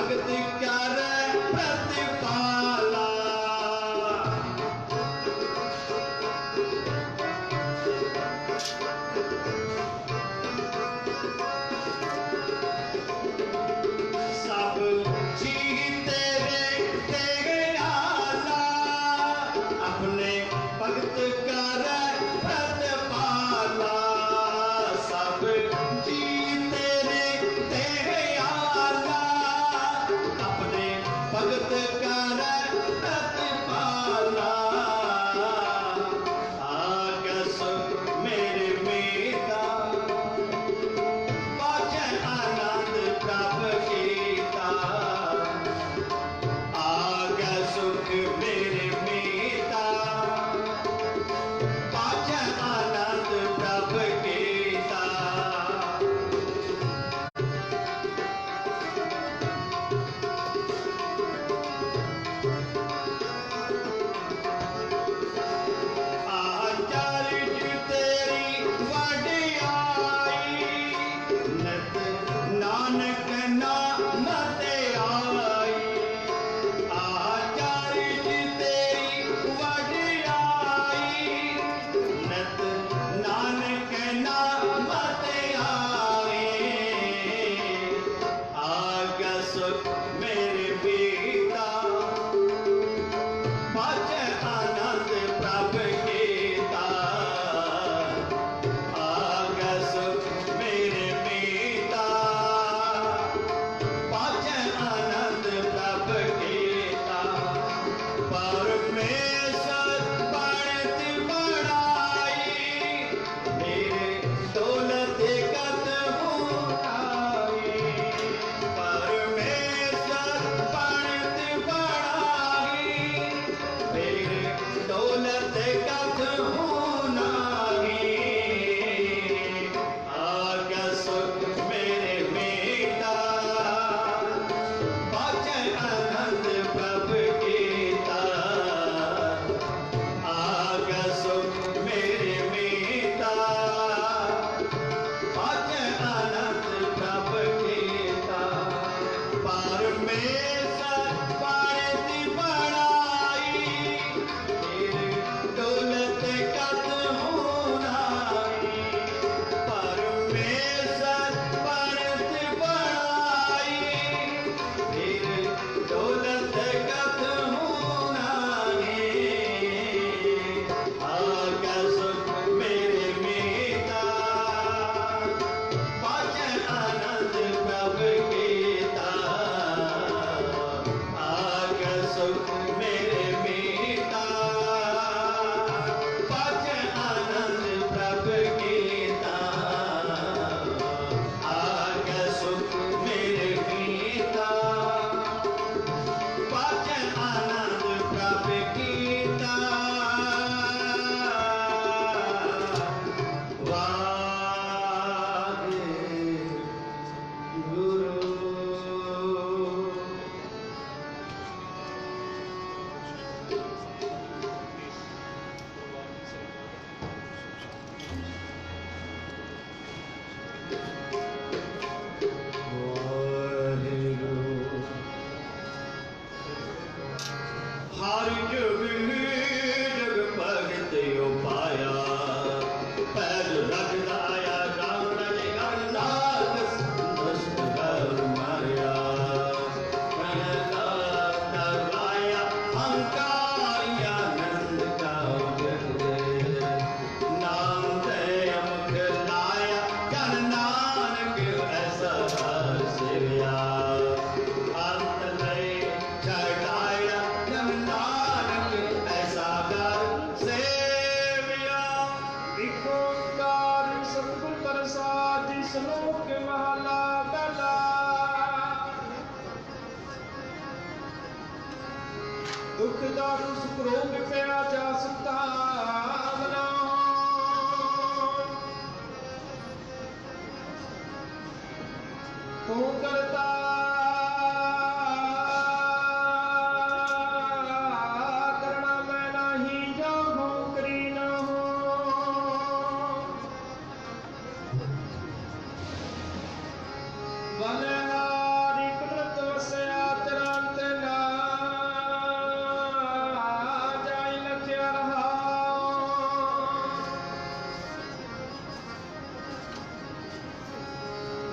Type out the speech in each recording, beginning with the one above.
भगत कर प्रतिपाला। सब जी तेरे तेरे आला, अपने भगत कर प्रतिपाला। सब जी तेरे तेरे आला, अपने भगत कर प्रतिपाला। आगस मेरे मेरा बाजै आनंद प्रभ गीता। आगे सुख मेरे मीता, बाजै आनंद प्रभ गीता। आचार्य तेरी वडियाई, नित नानक नाम ते आई। आचार्य तेरी वडियाई, नित नानक नाम ते आई। आगे सुख मेरे बीता, बाजै आनंद प्रभ गीता। आगे सुख मेरे मीता, बाजै आनंद प्रभ गीता। परमेश्वर बढ़त बढ़ाई, मेरे दौलत कत उठाई। परमेश्वर बढ़त बढ़ाई, मेरे दौलत कत नाही। आगे सुख मेरे मीता, बाजै आनंद प्रभ गीता। आगे सुख मेरे मीता, बाजै आनंद प्रभ गीता। परमेश्वर बढ़त बढ़ाई, मेरे दौलत कत नाही। परमेश्वर बढ़त बढ़ाई, मेरे दौलत कत नाही। आगे सुख मेरे मीता, बाजै आनंद प्रभ गीता। आगे सुख मेरे मीता, बाजै आनंद प्रभ गीता। आगे सुख मेरे मीता, बाजै आनंद प्रभ गीता। हर जुग जुग भगत पाया, पैज लग लाया राम रज गणनाथ दुष्ट कर माया। गणनाथ करवाया अहंकार आनंद का उजड़, नाम दे अमुख लाया जन नानक ऐसा हर सेविया। अंत ले छड़ाया जन नानक ऐसा कर सेविया। एक ओंकार सतगुर प्रसाद श्लोक महला पहला। दुख दारू सुख रोग पिया जा सकता मना। तू करता करना मैं नहीं जाऊं करी ना हो। बलिहारी कुदरत वसया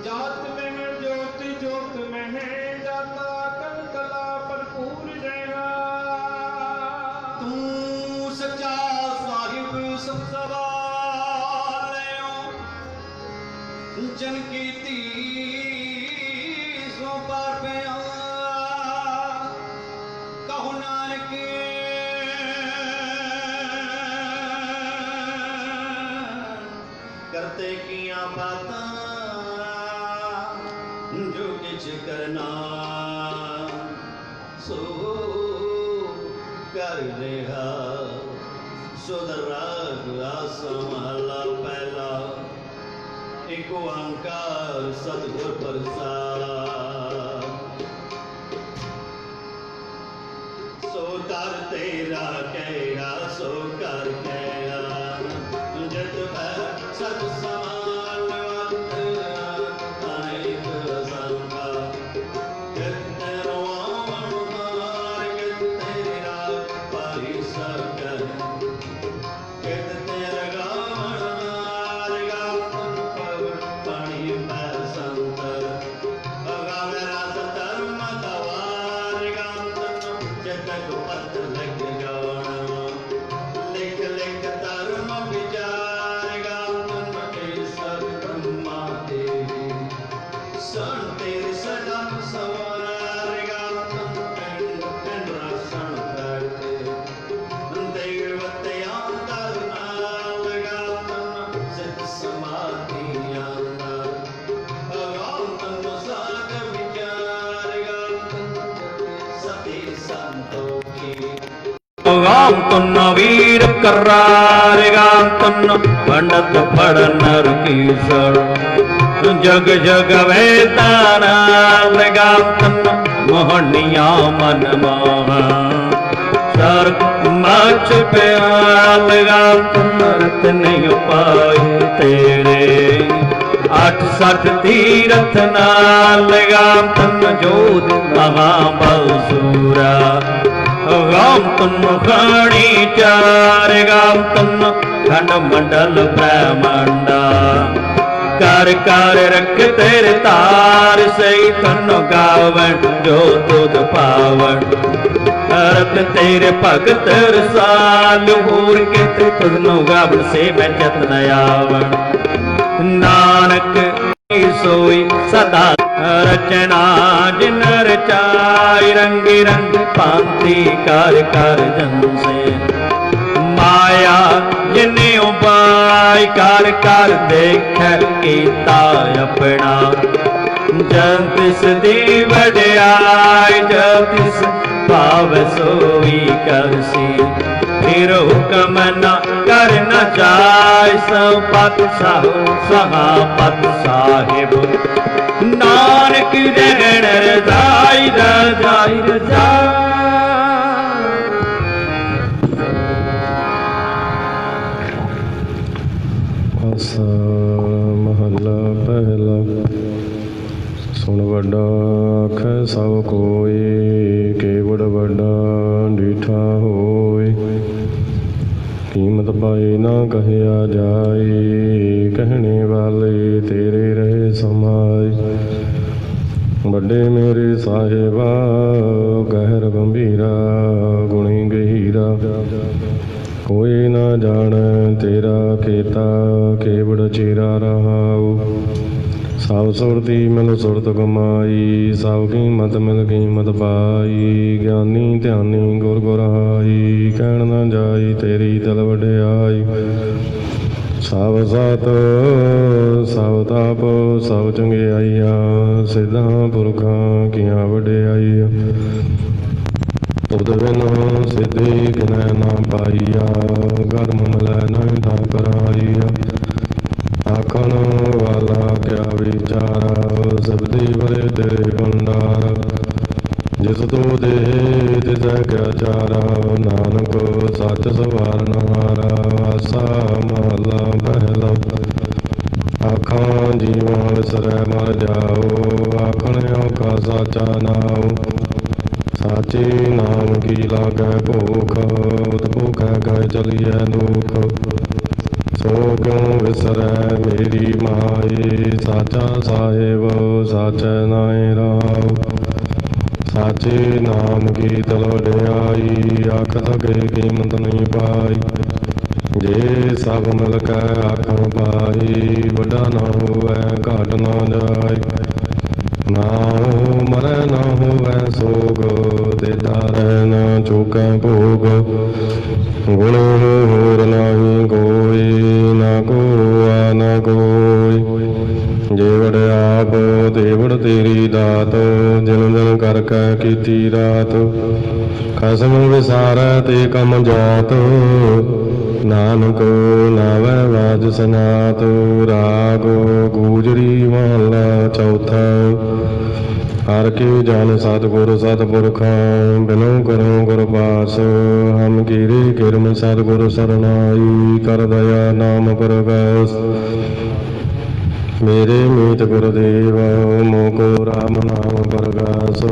जात में है ज्योति ज्योत में है जाता कल कला भरपूर रहा। तू सच्चा साहिब सब सवालियों जन की तीसों पार पे कहो नानक करते किया बातां जो किछ करना सो कर रेहा। सुधराग आसा महला पहला एक ओंकार सतगुर प्रसाद। सो कर तेरा कहरा सो कर कहरा जत सत समानवंत अनेक संगा। कितने रोमन तेरा परिसर कितने रगावन पवन पानी में संतर मेरा सतर्म तवार जगत पत लिख गौण लिख लिख धर्म विचार सब ब्रह्मा देवी सन तेरे सदम सवार रसन करते देवत्या सिद्ध समाधि गाम तुन वीर करार गाम तुन पंडित पढ़ नर कीसर जग जग वेतानाल गाम तुन मोहनिया मन मोहा सर मच प्याल गाम तुन रतन उपाय तेरे अठ सठ तीरथ नाल गाम तुन जोध महाबल सूरा गाम तुम खणी चार गाम तुम खंड मंडल ब्रह्मांडा कर कर रख तेरे तार सही तन गावन जो तुद पावन रत तेरे भगत रसाल होर के तुझनो गावन से मैं जतन आवन नानक सोई सदा रचना जिन रचाई रंग रंग भांति कर कर जन से माया जिने उपाय कर कर देख कीता अपना जन तिस दी वड्याई जब तिस भाव सोई करसी फिर हुक्म न कर न जाय संपत सहापत साहिब नानक रहन रजाई रजाई रजाई। आसा महला पहला सुन वड्डा आख सब कोई केवड़ वड्डा डीठा होए कीमत पाई ना कहया जाए कहने वाले तेरे रहे समाए बड़े मेरे साहिबा गहर गंभीरा गुणी गहीरा कोई ना जान तेरा केता केवड़ चेरा रहाओ सब सुरती मिल सुरत कमाई सब कीमत मिल कीमत पाई ज्ञानी ध्यानी गुर गुराई कहण ना जाई तेरी दिल वड्याई सब सत सब ताप सब चंगियाइया सिद्धां पुरखां कियां वड्याइया तुद बिन सिद्धि किनै ना पाईया गर्म मिलै नहीं था कराईया आखण वाला क्या विचारा सबदी भरे तेरे भंडार जिस तू दे तिसै क्या चारा नानक सच सवारन हारा आसा महला पहला आखां जीवां विसरै मर जाओ आखण औखा साचा नाओ साचे नाम की लागै भूख उत भूखै गए चलिए दुख ਸੋ ਕਿਉ ਵਿਸਰੈ ਮੇਰੀ ਮਾਈ। ਸਾਚਾ ਸਾਹਿਬ ਸਾਚੈ ਨਾਇ ਰਾਉ। ਸਾਚੇ ਨਾਮ ਕੀ ਤਲ ਵਡਿਆਈ। ਆਖ ਸਕੇ ਕੀਮਤ ਨਹੀਂ ਪਾਈ। ਜੇ ਸਭ ਮਿਲ ਕੇ ਆਖਣ ਪਾਈ। ਵੱਡਾ ਨਾ ਹੋਵੈ ਘਾਟ ਨਾ ਜਾਏ। ਨਾ ਹੋ ਮਰੈ ਨਾ ਹੋਵੈ ਸੋਗ। ਦੇਦਾਰੈ ਨਾ ਚੁਕੈ ਭੋਗ। ਗੁਣ ਹੋਰ ਨਾਹੀ ਕੋਈ। ਨਾ ਕੋ ਆ ਨਾ ਕੋਈ। ਜੇਵੜ ਆਪ ਦੇਵੜ ਤੇਰੀ ਦਾਤ। ਜਿਨ ਦਿਨ ਕਰ ਕੈ ਕੀਤੀ ਰਾਤ। ਖਸਮ ਵਿਸਾਰੈ ਤੇ ਕਮ ਜਾਤ। ਨਾਨਕ ਨਾਵੈ ਵਾਜ ਸਨਾਤ। ਰਾਗ ਗੂਜਰੀ ਮਹਲਾ ਚੌਥਾ। ਹਰ ਕੇ ਜਨ ਸਤਿਗੁਰ ਸਤਿਪੁਰਖਾਂ। ਬਿਨੋ ਕਰੋ ਗੁਰ ਪਾਸ। ਹਮ ਕੀਰੇ ਕਿਰਮ ਸਤਿਗੁਰ ਸਰਨਾਈ। ਕਰ ਦਇਆ ਨਾਮ ਪ੍ਰਗਾਸ। ਮੇਰੇ ਮੀਤ ਗੁਰਦੇਵ ਮੋਕੋ ਰਾਮ ਨਾਮ ਪ੍ਰਗਾਸ।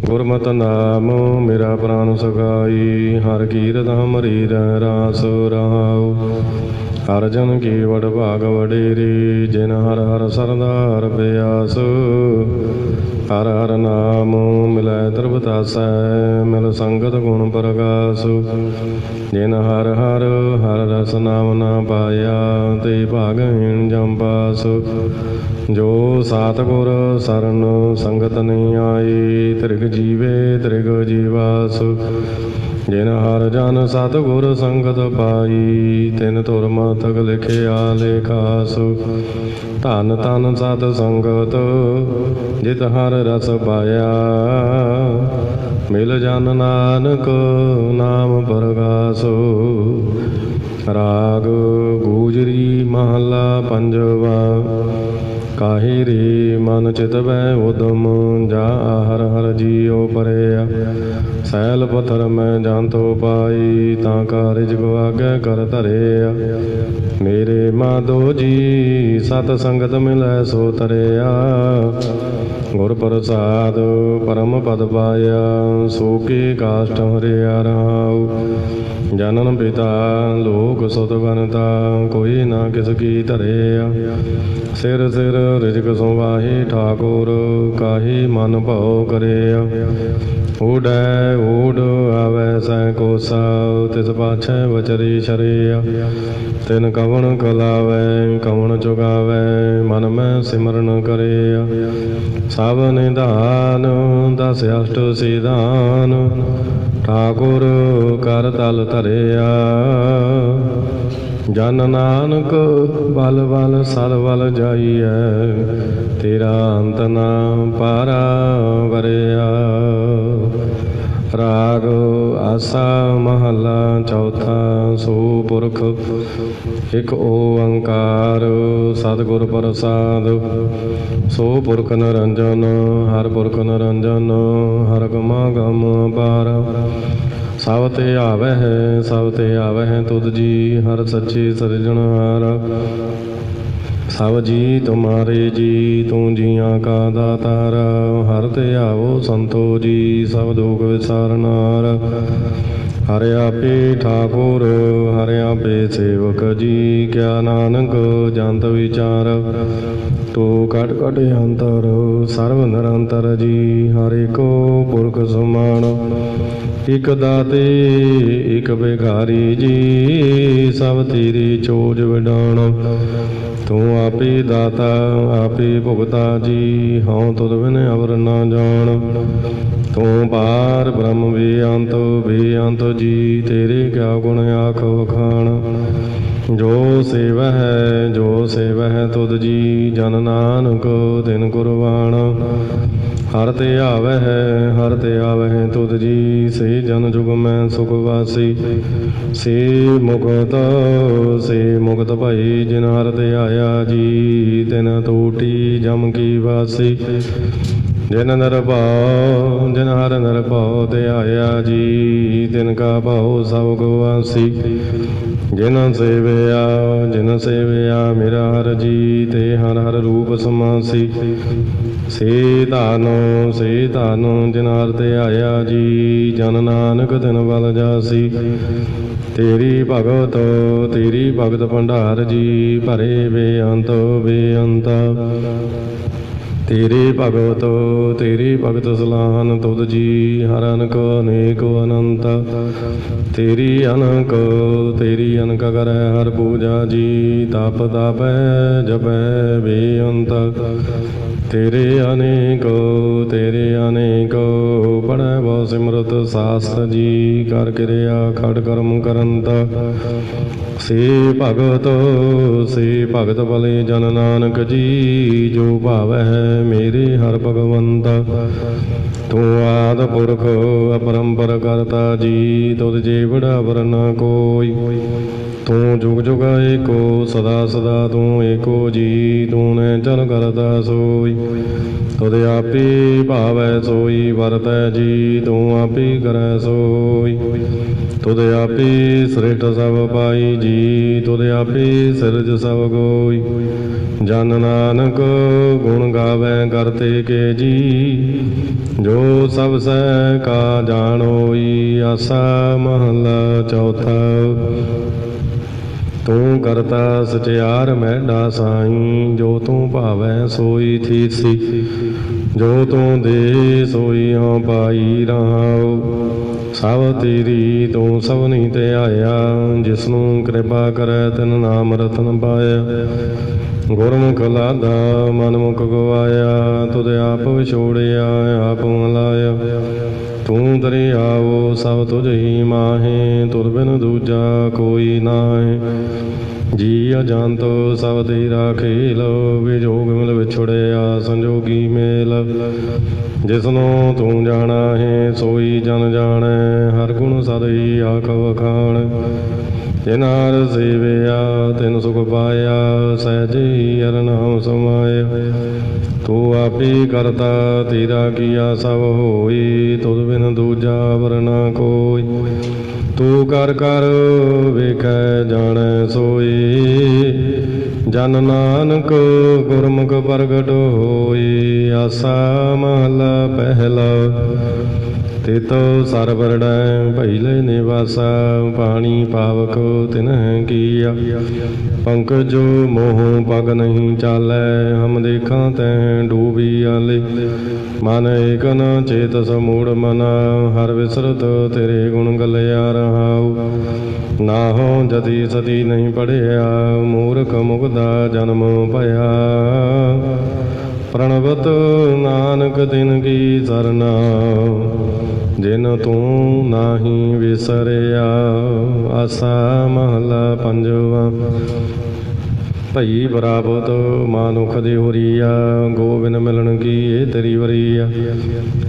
ਗੁਰਮਤਿ ਨਾਮ ਮੇਰਾ ਪ੍ਰਾਨ ਸਗਾਈ। ਹਰ ਕੀਰਤ ਹਮਰੀ ਰਹਿ ਰਾਸ ਰਹਾਉ। ਹਰ ਜਨ ਕੀ ਵਡ ਭਾਗ ਵਡੇਰੀ। ਜਿਨ ਹਰ ਹਰ ਸਰਦਾਰ ਪਿਆਸ। ਹਰ ਹਰ ਨਾਮ ਮਿਲੈ ਤ੍ਰਿਪਤਾਸੈ। ਮਿਲ ਸੰਗਤ ਗੁਣ ਪ੍ਰਗਾਸ। ਜਿਨ ਹਰ ਹਰ ਹਰ ਰਸ ਨਾਮ ਨਾ ਪਾਇਆ। ਤੇ ਭਾਗਹੀਣ ਜਮ ਪਾਸ। ਜੋ ਸਤਿਗੁਰ ਸਰਨ ਸੰਗਤ ਨਹੀਂ ਆਈ। ਤ੍ਰਿਗ ਜੀਵੇ ਤ੍ਰਿਗ ਜੀਵਾਸ। ਜਿਨ ਹਰ ਜਨ ਸਤਿਗੁਰ ਸੰਗਤ ਪਾਈ। ਤਿਨ ਧੁਰ ਮਥਕ ਲਿਖਿਆ ਲੇਖਾਸ। ਧਨ ਧਨ ਸਤ ਸੰਗਤ ਜਿਤ ਹਰ ਰਸ ਪਾਇਆ। ਮਿਲ ਜਨ ਨਾਨਕ ਨਾਮ ਪ੍ਰਗਾਸ। ਰਾਗ ਗੂਜਰੀ ਮਹਲਾ ਪੰਜਵਾ। ਕਾਹੀ ਰੇ ਮਨ ਚਿਤਵੈ ਉਦਮ। ਜਾ ਹਰ ਹਰ ਜੀਉ ਪਰਿਆ। ਸੈਲ ਪਥਰ ਮੈਂ ਜਾਂਤੋ ਪਾਈ। ਤਾਂ ਕਾ ਰਿਜਕ ਆਗੈ ਕਰ ਧਰਿਆ। ਮੇਰੇ ਮਾਧੋ ਜੀ ਸਤ ਸੰਗਤ ਮਿਲੈ ਸੋ ਤਰਿਆ। ਗੁਰ ਪ੍ਰਸਾਦ ਪਰਮ ਪਦ ਪਾਇਆ। ਸੋ ਕੇ ਕਾਸ਼ਟ ਹਰਿਆ ਰਹਾਉ। ਜਨਨ ਪਿਤਾ ਲੋਕ ਸੁਤ ਬਨਤਾ। ਕੋਈ ਨਾ ਕਿਸ ਕੀ ਧਰਿਆ। ਸਿਰ ਸਿਰ ਰਿਜਕ ਸੁਵਾਹੀ ਠਾਕੁਰ। ਕਾਹੀ ਮਨ ਭਉ ਕਰਿਆ। ਊੜੈ ਊੜ ਆਵੈ ਸੈ ਕੋਸਾ। ਤਿਸ ਪਾਛੈ ਵਚਰੀ ਸ਼ਰਿਆ। ਤਿਨ ਕਵਣ ਕਲਾਵੈ ਕਵਣ ਚੁਗਾਵੈ। ਮਨ ਮੈਂ ਸਿਮਰਨ ਕਰਿਆ। ਸਭ ਨਿਧਾਨ ਦਸ ਅਸ਼ਟ ਸਿਧਾਨ। ਠਾਕੁਰ ਕਰ ਤਲ ਧਰਿਆ। ਜਨ ਨਾਨਕ ਬਲ ਬਲ ਸਦ ਬਲ ਜਾਈਐ। ਤੇਰਾ ਅੰਤ ਨਾ ਪਾਰਾ ਵਰਿਆ। ਰਾਗ ਆਸਾ ਮਹਲਾ ਚੌਥਾ। ਸੋ ਪੁਰਖ ਇਕ ਓੰਕਾਰ ਸਤਿਗੁਰ ਪ੍ਰਸਾਦ। ਸੋ ਪੁਰਖ ਨਿਰੰਜਨ ਹਰ ਪੁਰਖ ਨਿਰੰਜਨ। ਹਰ ਗਮਾ ਗਮ ਅਪਾਰ। ਸਭ ਤੇ ਆਵਹਿ ਸਭ ਤੇ ਆਵਹਿ ਤੁਧ ਜੀ। ਹਰ ਸੱਚੇ ਸਿਰਜਣਹਾਰ। ਸਭ ਜੀ ਤੁਮਾਰੇ ਜੀ ਤੂੰ ਜੀਆਂ ਕਾ ਦਾਤਾਰ। ਹਰ ਤੇ ਆਵੋ ਸੰਤੋ ਜੀ ਸਭ ਦੁਖ ਵਿਸਾਰਨਾਰ। ਹਰ ਆਪੇ ਠਾਕੁਰ ਹਰ ਆਪੇ ਸੇਵਕ ਜੀ। ਕਿਆ ਨਾਨਕ ਜੰਤ ਵਿਚਾਰ। ਤੂੰ ਘਟ ਘਟ ਅੰਤਰ ਸਰਵ ਨਿਰੰਤਰ ਜੀ। ਹਰ ਏਕੋ ਪੁਰਖ ਸਮਾਨ। ਇਕ ਦਾਤੇ ਇਕ ਬਿਗਾਰੀ ਜੀ। ਸਭ ਤੇਰੀ ਚੋਜ ਵਿਡਾਣ। ਤੂੰ ਆਪੇ ਦਾਤਾ ਆਪੇ ਭੁਗਤਾ ਜੀ। ਹਉ ਤੁਧ ਬਿਨ ਅਵਰ ਨਾ ਜਾਣ। ਤੂੰ ਪਾਰ ਬ੍ਰਹਮ ਬੇਅੰਤ ਜੀ। ਤੇਰੇ ਕਿਆ ਗੁਣ ਆਖ ਵਖਾਣ। ਜੋ ਸੇਵਹਿ ਤੁਧ ਜੀ। ਜਨ ਨਾਨਕ ਤਿਨ ਕੁਰਬਾਨ। ਹਰ ਤੇ ਆਵਹਿ ਤੁਧ ਜੀ। ਸੇ ਜਨ ਜੁਗ ਮੈਂ ਸੁਖ ਵਾਸੀ। ਸੇ ਮੁਕਤ ਭਈ ਜਿਨ ਹਰ ਤੇ ਆਇਆ ਜੀ। ਤਿਨ ਟੂਟੀ ਜਮ ਕੀ ਵਾਸੀ। ਜਿਨ ਹਰ ਨਿਰਭਉ ਤੇ ਆਇਆ ਜੀ। ਤਿਨ ਕਾ ਭਉ ਸਭ ਗਵਾਸੀ। ਜਿਨ ਸੇਵਿਆ ਮੇਰਾ ਹਰ ਜੀ। ਤੇ ਹਰ ਹਰ ਰੂਪ ਸਮਾਸੀ। ਸੇ ਧਾਨੋ ਜਿਨ ਹਰ ਤੇ ਆਇਆ ਜੀ। ਜਨ ਨਾਨਕ ਤਿਨ ਬਲ ਜਾਸੀ। ਤੇਰੀ ਭਗਤ ਭੰਡਾਰ ਜੀ ਭਰੇ ਬੇਅੰਤ ਬੇਅੰਤ। ਤੇਰੀ ਭਗਤ ਸਲਾਹਨ ਤੁਧ ਜੀ ਹਰ ਅਨਕ ਅਨੇਕ ਅਨੰਤ। ਤੇਰੀ ਅਨਕ ਕਰੈ ਹਰ ਪੂਜਾ ਜੀ ਤਪ ਤਪੈ ਜਪੈ ਬੇਅੰਤ। ਤੇਰੇ ਅਨੇਕ ਪੜੈ ਬਹੁ ਸਿਮਰਤ ਸਾਸਤ ਜੀ ਕਰ ਕਿਰਿਆ ਖੜ ਕਰਮ ਕਰੰਤ। ਸੇ ਭਗਤ ਭਲੇ ਜਨ ਨਾਨਕ ਜੀ ਜੋ ਭਾਵੈ ਮੇਰੇ ਹਰ ਭਗਵੰਤ। ਤੂੰ ਆਦਿ ਪੁਰਖ ਅਪਰੰਪਰ ਕਰਤਾ ਜੀ ਤੁਧ ਜੇ ਬੜਾ ਵਰਨਾ ਕੋਈ। ਤੂੰ ਜੁਗ ਜੁਗ ਏਕੋ ਸਦਾ ਸਦਾ ਤੂੰ ਏਕੋ ਜੀ ਤੂੰ ਨੇ ਚਲ ਕਰਤਾ ਸੋਈ। ਤੁਧ ਆਪੇ ਭਾਵੈ ਸੋਈ ਵਰਤੈ ਜੀ ਤੂੰ ਆਪੇ ਕਰੈ ਸੋਈ। ਤੁਧ ਆਪੇ ਸ੍ਰਿਸ਼ਟ ਸਭ ਪਾਈ ਜੀ ਤੁਧ ਆਪੇ ਸਿਰਜ ਸਭ ਕੋਈ। ਜਨ ਨਾਨਕ ਗੁਣ ਗਾਵੈ ਕਰਤੇ ਕੇ ਜੀ ਜੋ ਸਭ ਸਹਿ ਕਾ ਜਾਣੋਈ। ਆਸਾ ਮਹਲਾ ਚੌਥਾ। ਤੂੰ ਕਰਤਾ ਸਚਿਆਰ ਮੈਡਾ ਸਾਈਂ ਜੋ ਤੂੰ ਭਾਵੈ ਸੋਈ ਥੀਸੀ। ਜੋ ਤੂੰ ਦੇ ਸੋਈ ਹਾਂ ਪਾਈ ਰਹਾਉ। ਸਭ ਤੇਰੀ ਤੂੰ ਸਭਨੀ ਤੇ ਆਇਆ ਜਿਸਨੂੰ ਕਿਰਪਾ ਕਰੈ ਤਿਨ ਨਾਮ ਰਤਨ ਪਾਇਆ। ਗੁਰਮੁਖ ਲਾਦਾ ਮਨਮੁਖ ਗਵਾਇਆ ਤੁਧ ਆਪ ਵਿਛੋੜਿਆ ਆਪ ਮਲਾਇਆ। ਤੂੰ ਦਰਿਆਵੋ ਸਭ ਤੁਝ ਹੀ ਮਾਹੇ ਤੁਧ ਬਿਨ ਦੂਜਾ ਕੋਈ ਨਾਹੀ। ਜੀ ਅਜੰਤ ਸਭ ਤੇਰਾ ਖੇਲ ਵਿਜੋਗ ਮਿਲ ਵਿਛੜਿਆ ਸੰਜੋਗੀ ਮੇਲ। ਜਿਸਨੂੰ ਤੂੰ ਜਾਣਾ ਹੈ ਸੋਈ ਜਨ ਜਾਣੈ ਹਰ ਗੁਣ ਸਦਈ ਆਖ ਵਖਾਣ। ਜਿਨ ਹਰ ਸੇਵਿਆ ਤਿਨ ਸੁਖ ਪਾਇਆ ਸਹਿਜੇ ਹਰਿ ਨਾਮ ਸਮਾਇਆ। ਤੂੰ ਆਪੇ ਕਰਤਾ ਤੇਰਾ ਕੀਆ ਸਭ ਹੋਈ ਤੁਧ ਬਿਨ ਦੂਜਾ ਵਰਨਾ ਕੋਈ। ਤੂੰ ਕਰ ਕਰ ਵੇਖੈ ਜਾਣੈ ਸੋਈ ਜਨ ਨਾਨਕ ਗੁਰਮੁਖ ਪ੍ਰਗਟ ਹੋਈ। ਆਸਾ ਮਹਲਾ ਪਹਿਲਾ। ਤੇਤੋ ਸਰਵਰੜੈ ਭਈਲੇ ਨਿਵਾਸਾ ਪਾਣੀ ਪਾਵਕ ਤਿਨਹਿ ਕੀਆ। ਪੰਕਜ ਮੋਹ ਪਗ ਨਹੀਂ ਚਾਲੈ ਹਮ ਦੇਖਾਂ ਤੈਂ ਡੂਬੀ ਆਲੇ। ਮਨ ਏਕ ਨ ਚੇਤ ਸਮੂੜ ਮਨਾ ਹਰ ਵਿਸਰਤ ਤੇਰੇ ਗੁਣ ਗਲਿਆ ਰਹਾਉ। ਨਾਹੋ ਜਤੀ ਸਤੀ ਨਹੀਂ ਪੜਿਆ ਮੂਰਖ ਮੁਗਦਾ ਜਨਮ ਭਇਆ। ਪ੍ਰਣਵਤ ਨਾਨਕ ਤਿਨ ਕੀ ਸਰਨਾ ਜਿਨ ਤੂੰ ਨਾਹੀ ਵਿਸਰਿਆ। ਆਸਾ ਮਹਲਾ ਪੰਜਵਾ। ਭਈ ਬਰਾਬਤ ਮਾਨੁਖ ਦੀ ਹੁਰੀਆ ਗੋਬਿੰਦ ਮਿਲਣ ਕੀ ਇਹ ਤੇਰੀ ਵਰੀਆ।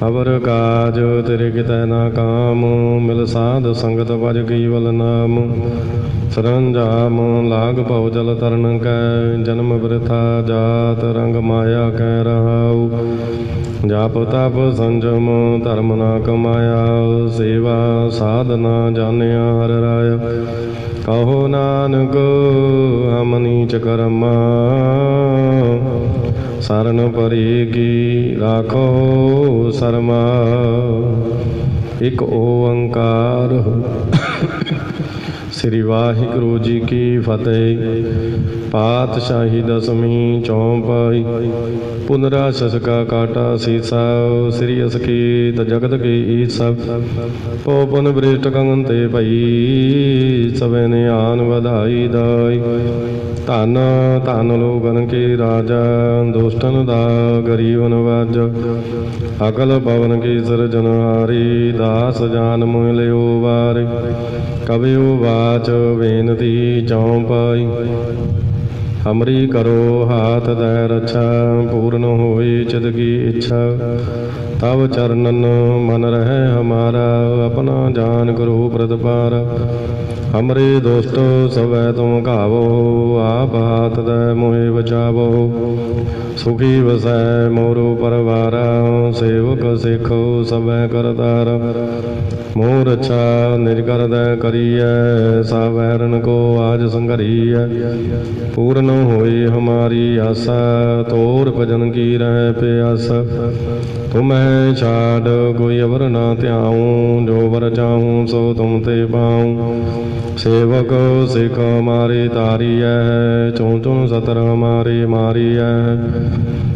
ਅਵਰ ਕਾਜ ਤੇਰੇ ਕਿਤੈ ਨਾ ਕਾਮ ਮਿਲ ਸਾਧ ਸੰਗਤ ਭਜ ਕੇਵਲ ਨਾਮ। ਸਰੰਜਾਮ ਲਾਗ ਭਉ ਜਲ ਤਰਨ ਕੈ ਜਨਮ ਬਿਰਥਾ ਜਾਤ ਰੰਗ ਮਾਇਆ ਕੈ ਰਹਾਉ। ਜਪ ਤਪ ਸੰਜਮ ਧਰਮ ਨਾ ਕਮਾਇਆ ਸੇਵਾ ਸਾਧਨਾ ਜਾਣਿਆ ਹਰਿ ਰਾਇਆ। ਕਹੋ ਨਾਨਕ ਹਮ ਨੀਚ ਕਰਮਾ ਸਰਨ ਪਰੀ ਕੀ ਰਾਖੋ ਸਰਮਾ। ਇੱਕ ਓੰਕਾਰ। ਸ੍ਰੀ ਵਾਹਿਗੁਰੂ ਜੀ ਕੀ ਫਤਿਹ। ਪਾਤਸ਼ਾਹੀ ਦਸਵੀਂ ਚੌਪਾਈ। ਪੁਨਰਾ ਸਸਕਾ ਕਾਟਾ ਸੀਸਾ ਸ੍ਰੀ ਅਸਕੀਤ ਜਗਤ ਕੀ ਈਸਾ। ਪੋਪਨ ਬ੍ਰਿਸ਼ਟ ਕੰਗਨ ਤੇ ਭਈ ਸਵੇ ਨੇ ਆਨ ਵਧਾਈ ਦਾਈ। ਧਨ ਧਨ ਲੋਗਨ ਕੀ ਰਾਜਾ ਦੁਸ਼ਟਨ ਦਾ ਗਰੀਬਨ ਵਾਜ। ਅਕਲ ਪਵਨ ਕੀ ਸਿਰਜਨਹਾਰੀ ਦਾਸ ਜਾਨ ਮੋਹ ਲਿਓ ਵਾਰੇ। ਕਬਿਓ ਵਾਚ ਬੇਨਤੀ ਚੌਪਾਈ। ਹਮਰੀ ਕਰੋ ਹਾਥ ਦੈ ਰੱਛਾ ਪੂਰਨ ਹੋਈ ਚਿਤ ਕੀ ਇੱਛਾ। ਤਬ ਚਰਨਨ ਮਨ ਰਹਿ ਹਮਾਰਾ ਆਪਣਾ ਜਾਨ ਕਰੋ ਪ੍ਰਤਪਾਰ। ਹਮਰੇ ਦੋਸਤ ਸਵੈ ਤੁਮ ਘਾਵੋ ਆਪ ਹਾਥ ਦੈ ਮੋਹਿ ਬਚਾਵੋ। ਸੁਖੀ ਵਸੈ ਮੋਰੋ ਪਰਵਾਰਾ ਸੇਵਕ ਸਿੱਖੋ ਸਵੈ ਕਰਤਾਰ। ਮੋਹ ਰੱਛਾ ਨਿਜ ਕਰਦੈ ਕਰੀਐ ਸਾ ਵੈਰਨ ਕੋ ਆਜ ਸੰਘਰੀਐ। ਪੂਰਨ ਹੋਈ ਹਮਾਰੀ ਆਸਾ ਤੋਰ ਭਜਨ ਕੀ ਰਹਿ है प्यासा। तुम्हें छाड़ कोई अवर ना त्याऊं, जो वर चाहूं सो तुम ते पाऊं। सेवक सिख मारे तारी है, चुन चुन सतर मारे मारी है।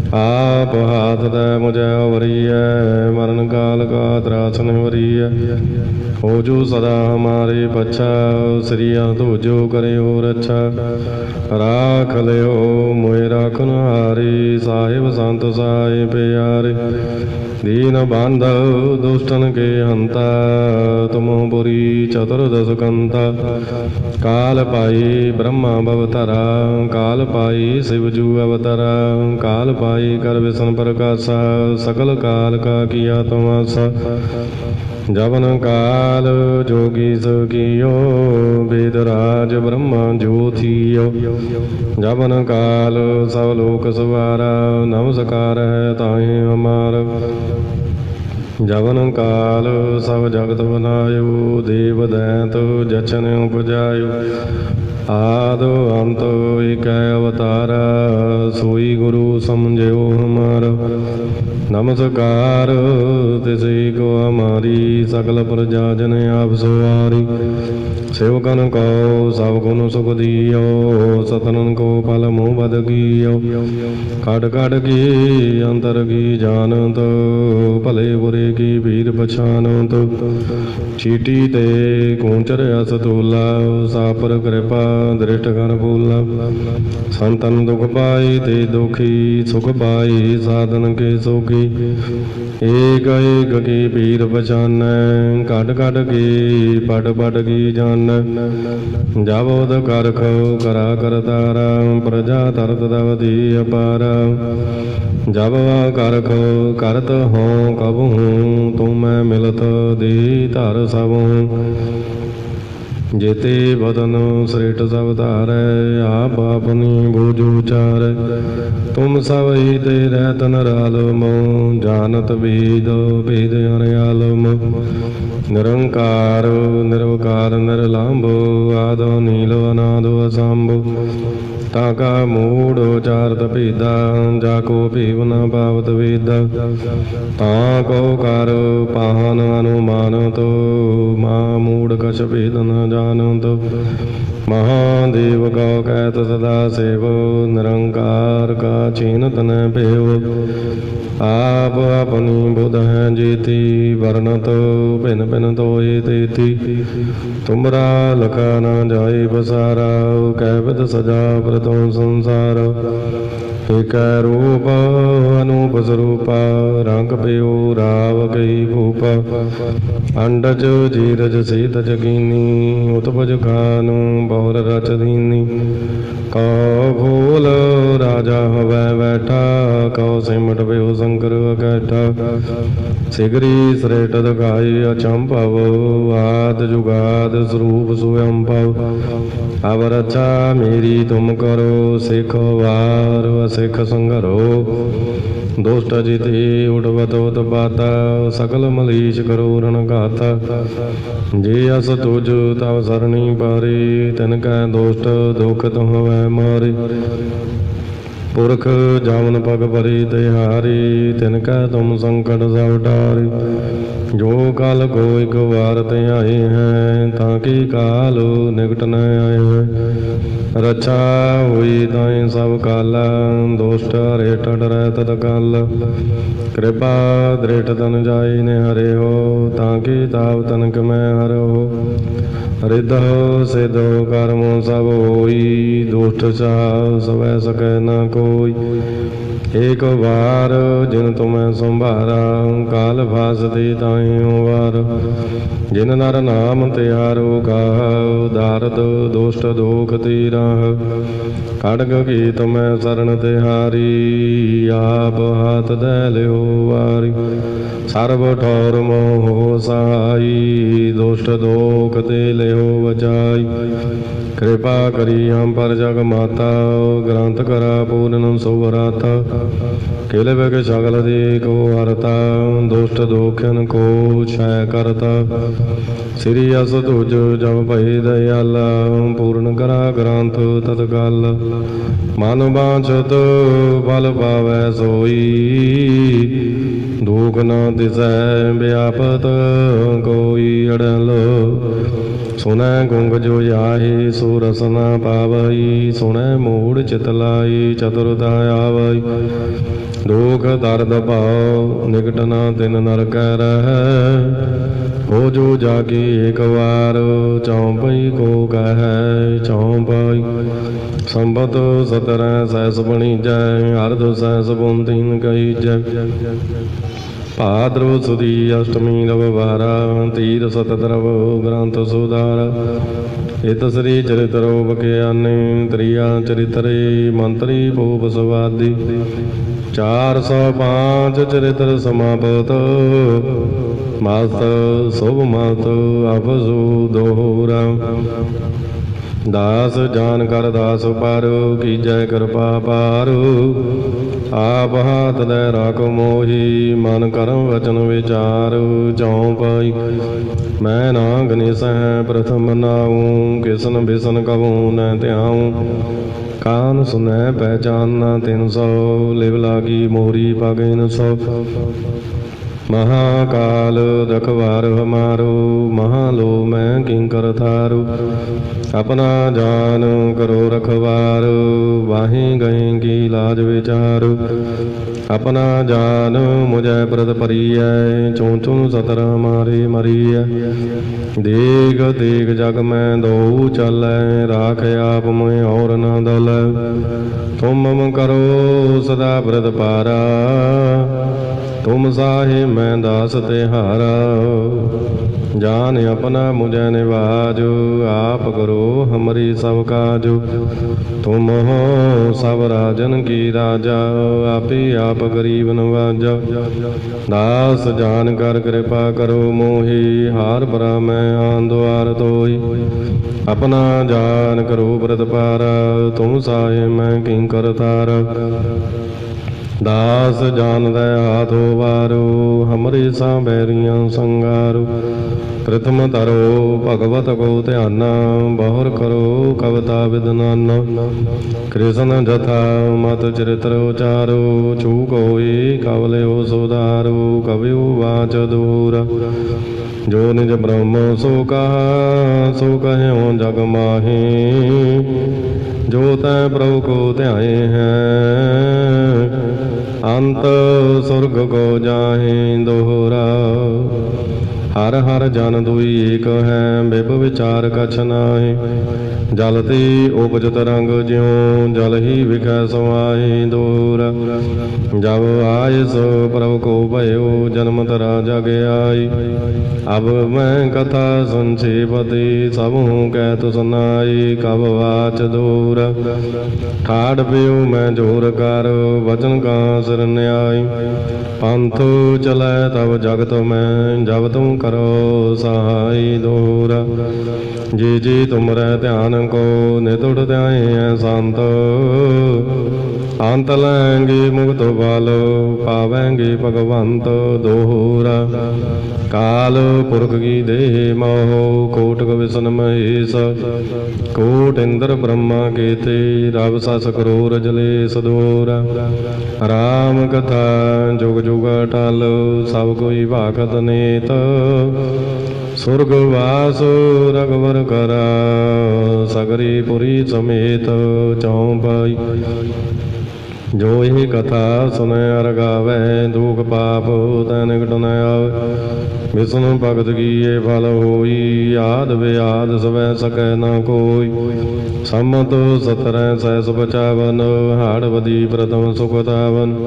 आप हाथ दे मुझे अवरी है, मरण काल का त्रासन वरी है। हो जो सदा हमारे पच्छा, श्रिया तो जो करे हो रक्षा। राख ले हो मोए राखन हारे, साहिब संत साहे प्यारे। दीन बांधव दुष्टन के हंता, तुम बुरी चतुर्दश कंता। काल पाई ब्रह्मा भवतरा, काल पाई शिवजू अवतरा। काल पाई कर विष्णु प्रकाशा, सकल काल का किया तमाशा। जवन काल जोगी सकियो, वेदराज ब्रह्मा ज्योतियो। जवन काल सब लोक सवारा, नमस्कार है ताहि हमारा। जवन काल सब जगत बनायो, देव दैत जचन उपजायो। आद अंत एक अवतारा, सोई गुरु समझो हमारा। नमस्कार तिसे को हमारी, सकल प्रजा जन आप सवारी। सेवकन को सब गुण सुख दियो, सतनन को फल मुँह बद कियो। काट काट की अंतर की जानत, भले बुरे की भीर पछानत। चीटी ते कूंचर अस तूला, सापर कृपा दृष्ट कर फूला। संतन दुख पाई ते दुखी, सुख पाई साधन के सुखी। एक एक की पीर पछान, काट काट की पट पट की जान। जावोद कर खो करा कर तारा, प्रजा तरत दवती अपारा। जब कर खो करत हो कब हूँ, तुम मिलत दी धर सब हूँ। जेते बदन श्रेष्ठ सब धारै, आप अपनी भुज उचारै। तुम सब ही ते रहत नरालम, जानत वेद वेद अनयालम। निरंकार निर्वकार निर्लंब, आदो नीलो अनादो असंभ। ताका मूढ़ उचारत भेदा, जाको भेव न पावत वेदा। ताको कर पाहन अनुमान तो, माँ मूढ़ कछ भेद न जानत। महादेव का कहत सदा सेव, निरंकार का चीनत न पेव। आप अपनी बुध हैं जेती, वर्णत भिन भिन तोय तेती। तुमरा लखा न जाय बसारा, कह विद सजा प्रतुम संसार। एक रूप अनूप स्वरूपा, रंग प्यो राव गई भूपा। अंडज जीरज सीत जगीनी, उत्पज खानु बहुर रच दीनी। कौ भूल राजा हवै बैठा, कौ सिमट प्यो शंकर अकैठा। सिगरी श्रेष्ठ दिखाई अचंभव, आद जुगाद स्वरूप स्वयंभव। अब रचा मेरी तुम करो, सिख वार सिख संघरो। दुष्ट जिते उठवत उत्पाता, सकल मलीश करो रण गाता। जे अस तुझ तव सरणी पारे, तिनकै दुष्ट दुख तुम वै मारे। पुरख जावन पग परी तिहारी, तिनकै तुम संकट सब टारे। जो काल को एक बार ते आए हैं, ताकि काल निकट न आए हैं। रक्षा हुई ताई सब काला, दुष्ट रेट डरै तत्काल। कृपा दृढ़ तन जाई ने हरे हो, ताकि ताव तनक में हर हो। हृदय सिद्ध कर्म सब होई, दुष्ट चाह सवै सकै न कोई। एक बार जिन तुम्हें संभारा, काल फास दे ताई वार। जिन नर नाम त्यारो गाह, दारद दुष्ट दोख तीरा। खड़ग की तुम्हें शरण तिहारी, आप हाथ दे लियो वारी। सर्व ठौर मोह सहाई, दुष्ट दोख ते लियो बचाई। कृपा करी हम पर जग माता, ग्रंथ करा पूर्ण सुवराता। केले बग सकल दी को हरता दुष्ट दोखन को क्षय करता श्री अस तुझ जब भई दयाला पूर्ण करा ग्रंथ तत्काल मन बांछत फल पावै सोई दुख न दिसै व्यापत कोई अड़ल सुनै गुंग जो याही सुरस न पावई सुनै मूढ़ चितलाई चतुरता आवई दुख दर्द भाव निकट न तिन नरक रह हो जो जागी एक बार चौपई को कह चौपई संबत 17 सहस बनी जय अर्ध सहस बुंदीन कही जय भाद्रो सुदी अष्टमी रविवारा तीर सतद्रव ग्रंथ सुधार इत श्री चरित्रो बख्याने त्रिया चरित्रे मंत्री भूप सवादी 405 चरित्र समापत मत शुभ मत अफसु दोहरा दास जान कर दास पारो की जय कृपा पारो आप हाथ दे राखो मोही मन करम वचन विचार चौपाई मैं नाग निसह प्रथम नाऊं किसन बिसन कबू न त्याऊं कान सुनै पहचान न 300 लिव लागी मोरी पगिन 100 महाकाल रखवार हमारो महालो मैं किंकर थारो अपना जान करो रखवार वाहीं गएंगी लाज विचारो अपना जान मुझे प्रद परिय चूं चूं सतर मारे मरिय देग देग जग में दो चल राख आप में और न दल तुम मम करो सदा प्रद पारा तुम साहे मैं दास तिहारा जान अपना मुझे निवाजो आप करो हमारी सब काजो तुम हो सब राजन की राजा आप ही आप गरीब नवाजा दास जान कर कृपा करो मोही हार भरा मैं आन द्वार तोई अपना जान करो व्रत पारा तुम साहे मैं किंकर तारा दास जान दे हाथो वारो हमरे सा बैरियां संगारो प्रथम धरो भगवत को ध्याना बहुर करो कविता विदनाना कृष्ण जथा मत चरित्र उचारो छू कोई कवले हो सुधारो कवियो वाच दूर जो निज ब्रह्म सो कहे जग माहे जो तै प्रभु को ध्याए हैं अंत स्वर्ग को जाहे दोहरा हर हर जन दुई एक है बिब विचार कछ नाहि जलती उपजत रंग ज्यों जल ही विखै समाहि दूर जब आय सो प्रभु को भयो जन्म तरा जग आई अब मैं कथा संक्षेपति सबहू कह तु सुनाई कब वाच दूर ठाड़ पियो मैं जोर कर वचन का सिर न्याय पंथ चलै तब जगत में जब तुम करो सहाय दूर जी जी तुमरे ध्यान को नितुड़ ध्याए शांत अंत लेंगे मुक्त बालो पावेंगे भगवंत दोहरा काल पुरख की देह मोह कोटक विष्ण महेश कोट इंद्र ब्रह्मा केते रव सस करोर जलेश दोरा राम कथा जुग जुग अटल सब कोई भागत नेत सुरगवास रघुवर करा सगरी पुरी समेत चौपाई जो ही कथा सुने अर गावे दुख पाप तैनिकट न आवे विष्णु भगत की ये फल होई याद व्याद सवै सकै न कोई सम्मत 17 सहस 55 हाड़वदी प्रथम सुखतावन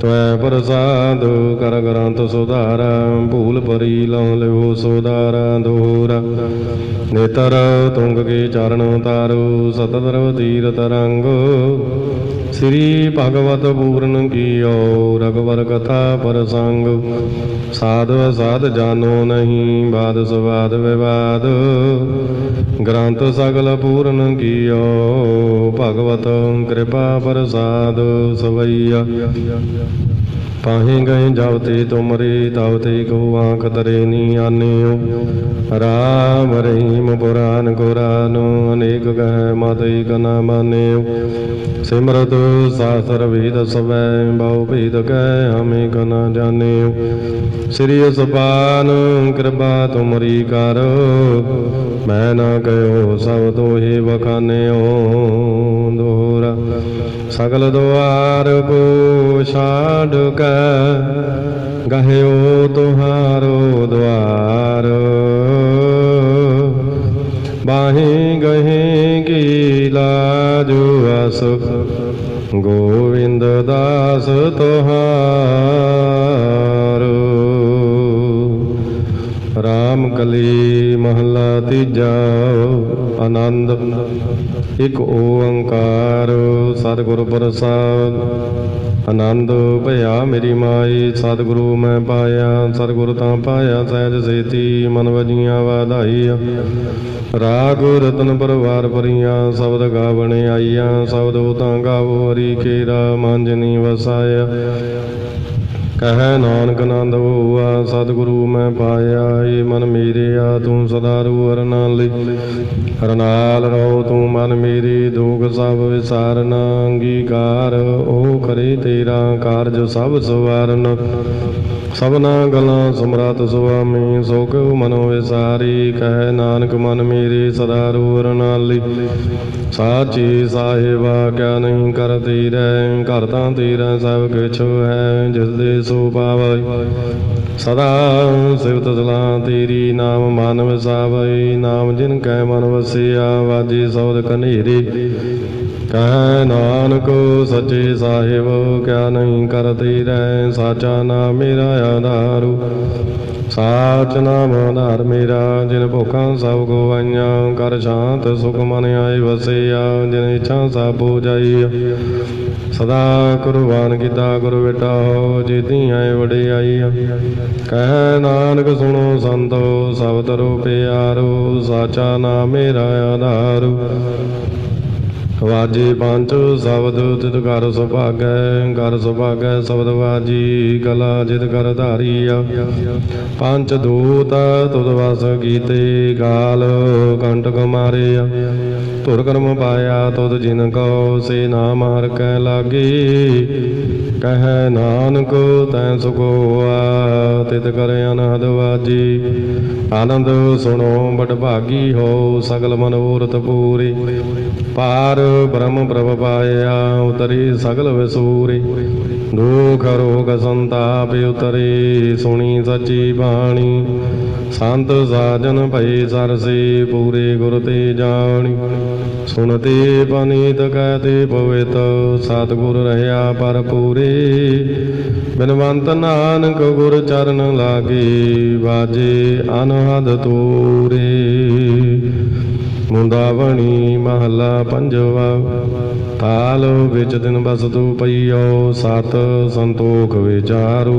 त्वै प्रसाद कर ग्रंथ सुधारा भूल परी लौ लिहो सुधारा दोहरा नेतर तुंग के चरण तारो सतद्रव तीरथ रंग श्री भगवत पूर्ण की रघुवर कथा प्रसंग साधु साध जानो नहीं बाद सवाद विवाद ग्रंथ सगल पूर्ण कियो भगवत कृपा प्रसाद सवैया पाही गए जावते तुमरे तावते को आँख तरे नी आन्यो राम रहीम पुराण कुरान अनेक कह मत एक न मान्यो सिमरत शास्त्र वेद सवै बहु भेद कह हमें क न जान्यो श्री सपान कृपा तुमरी कर मैं न कहो सब तो ही बखान्यो दोहरा सगल द्वार को छाड़ कर गह्यो तुहारो द्वार बाही गहे की लाजो अस गोविंद दास तुहारो राम कली महला तीजा आनंद एक ओंकार सतगुरु प्रसाद आनंद भया मेरी माई सतगुरु मैं पाया सतगुरु तां पाया सहज सेती मन वजियां वाधाइया राग रतन परवार परियां शब्द गावने आईया शब्द तां गावो हरि केरा मांजनी वसाया कह नानक नंद हुआ सतगुरु मैं पाया ये मन मेरे आ तू सदा रू हरनाली हरनाल रहो तू मन मेरे दुख सब विसारना अंगीकार ओ करे तेरा कारज सब सवारन सबना गला समरात सुआमी सोक मनो विसारी कह नानक मन मेरे सदा रू हरनाली साची साहिबा क्या नहीं करती रह करता तेरा सब कुछ है जिस दे सो पावै सदा सिवत सला तेरी नाम मन वसावै नाम जिन कै मन वसिया वाजी सौद कनेरी कह नानक सच्चे साहिब क्या नहीं करती रह साचा नाम मेरा आधारू साच नाम आधार मेरा जिन भुखा सब गवाइया कर शांत सुख मन आए वसिया जिन इच्छा सब हो जाई सदा कुर्बान किता गुरु बेटा हो जीती आए वड़े आई कह नानक सुनो संतो सब तरो प्यारो साचा नाम मेरा आधारू वाजी पंच शब्द तित कर सुभागै शब्द वाजी कला जित कर धारिया पंच दूत तुद वस कीते काल कंटक मारिया तुर कर्म पाया तुद जिन को से ना मार कै लागी कह नानक तै सुख हुआ तित कर अनहद वाजी आनंद सुनो बट भागी हो सकल मनोरथ पूरे पार ब्रह्म प्रभ पाया उतरे सगल विसूरे दुख रोग संताप उतरे सुनी सची बाणी संत साजन भई सरसे पूरे गुर ते जानी सुनते पनीत कहते पवित सतगुर रहया पर पूरे बिनवंत नानक गुर चरण लागे बाजे अनहद तोरे मुंदावणी महला पंजवा ताल विच दिन बसतु पइयो सत संतोख विचारू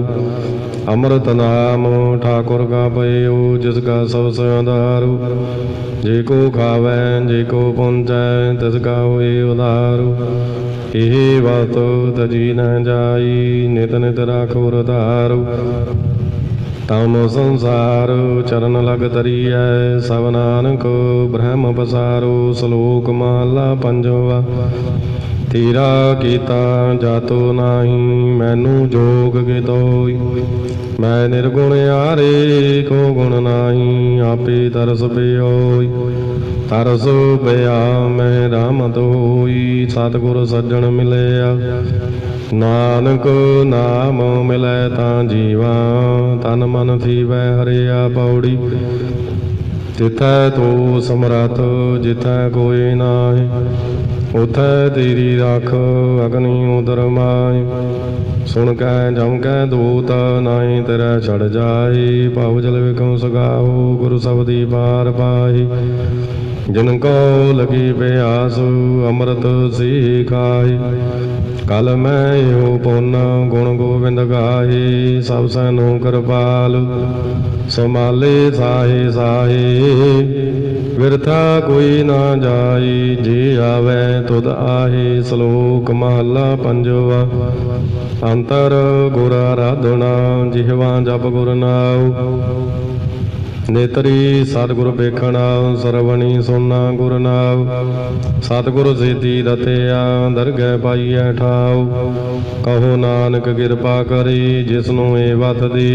अमृत नाम ठाकुर का पयो जिसका सब सदारू जे को खावै जे को पुंजै तिसका होए उदारू यही बात तजी न जाई नित नित राखो रतारू तम संसार चरण लग तरिय सब नानक ब्रह्म पसारो श्लोक महला पंजवा तेरा कीता जातो नाही मैनू जोग कितोई मैं निर्गुण यारे को गुण नाही आपे तरस पियोई तरस पिया मैं राम दोई सतगुर सज्जन मिलया नानक नाम मिलै तां जीवा तन मन थीवै हरिया पौड़ी जिथै तू समरथ जिथै कोई नाहि उथै तेरी रख अग्नि उदर माय सुन कै जम कै दूत नाई तेरा छड़ जाई भाव जल विकम सगाओ गुरु सबदी पार पाई जिनको लगी प्यास अमृत सी खाई कल मैं यो पुन गुण गोविंद गाहे सब सैनो कृपाल समाले साहे साहे बिरथा कोई ना जाई जे आवे तुद आहे। श्लोक महला पंजवा। अंतर गुर आराधना जिहवा जप गुर नाव नेतरी सतगुर ਵੇਖਣਾ ਸਰਵਣੀ ਸੁਨਾ ਗੁਰ ਨਾਮ। ਸਤਿਗੁਰ ਸੇਤੀ ਰਤਿਆ ਦਰਗਹਿ ਪਾਈਐ ਠਾਉ ਕਹੋ ਨਾਨਕ ਕਿਰਪਾ ਕਰੀ ਜਿਸਨੂੰ ਏ ਵਤ ਦੀ।